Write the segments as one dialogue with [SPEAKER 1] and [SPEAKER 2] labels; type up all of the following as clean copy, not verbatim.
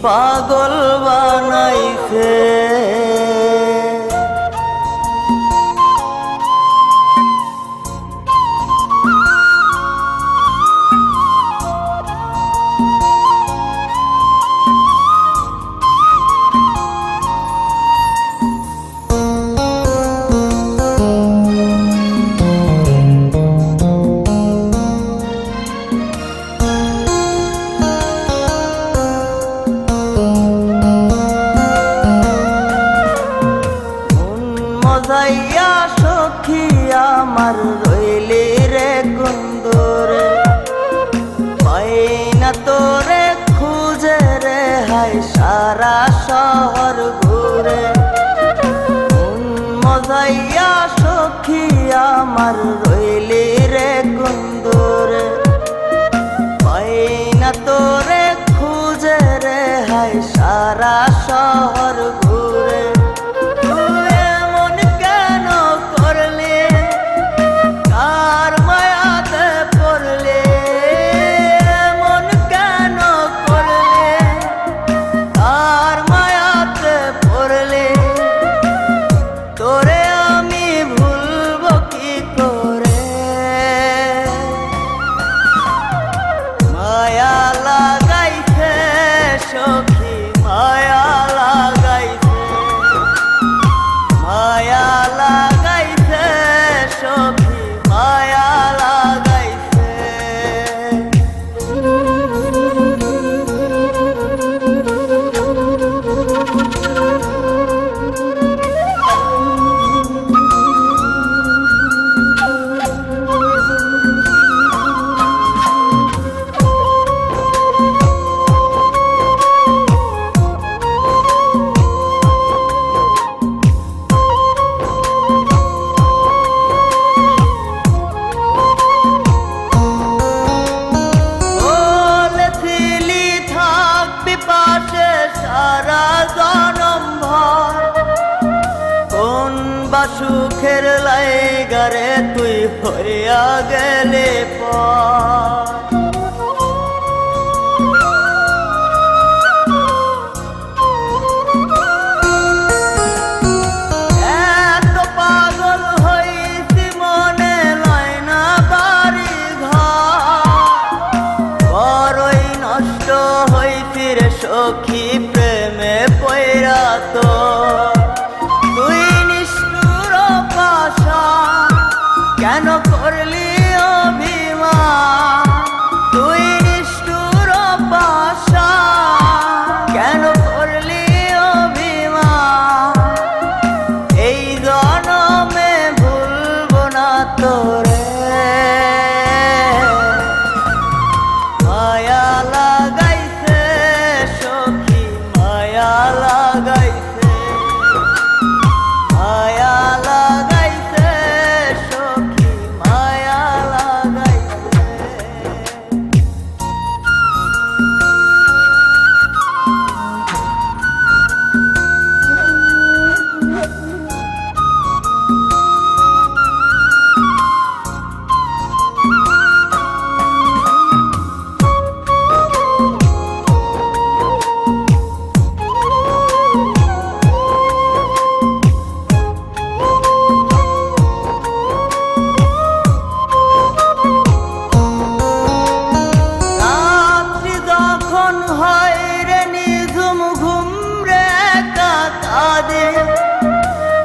[SPEAKER 1] পাগল বানাইছে। মজাইয়া সখী আমার রইলি রে কুন্দরে, পাই না তোরে খুঁজে রে হায় সারা শহর ঘুরে। মজাইয়া সখী আমার রইলি রে কুন্দরে, পাই না তোরে খুঁজে রে হায় সারা শহর ঘুরে। সখী মায়া লাগাইছে, মায়া লাগাইছে সখী মায়া লাগাইছে। সারা জনম ভর কোন বা সুখের লাইগারে তুই হইয়া গেলে পর। এত পাগল হইছি মনে লয় না বাড়ি ঘর, বড়ই নষ্ট হইছি রে সখী প্রেমে পয়রা। তো তুই নিষ্ঠুর পাশান কেন করলি অভিমান, তুই নিষ্ঠুর পাশান কেন করলি অভিমান। এই জনমে ভুলব না তোরে, মায়া লাগাইছে সখী মায়া লাগাইছে, মায়া লাগাইছে সখী মায়া লাগাইছে।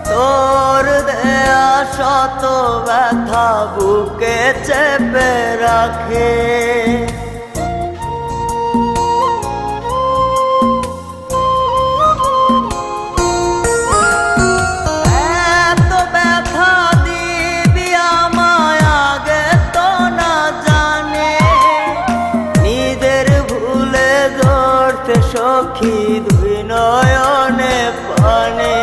[SPEAKER 1] তোর দেয়া শত ব্যথা বুকে চেপে রাখে, এত ব্যথা দিবি আমায় আগে তো না জানে, নিজের ভুলে ধরতে সখী দুই নয়নে পানে।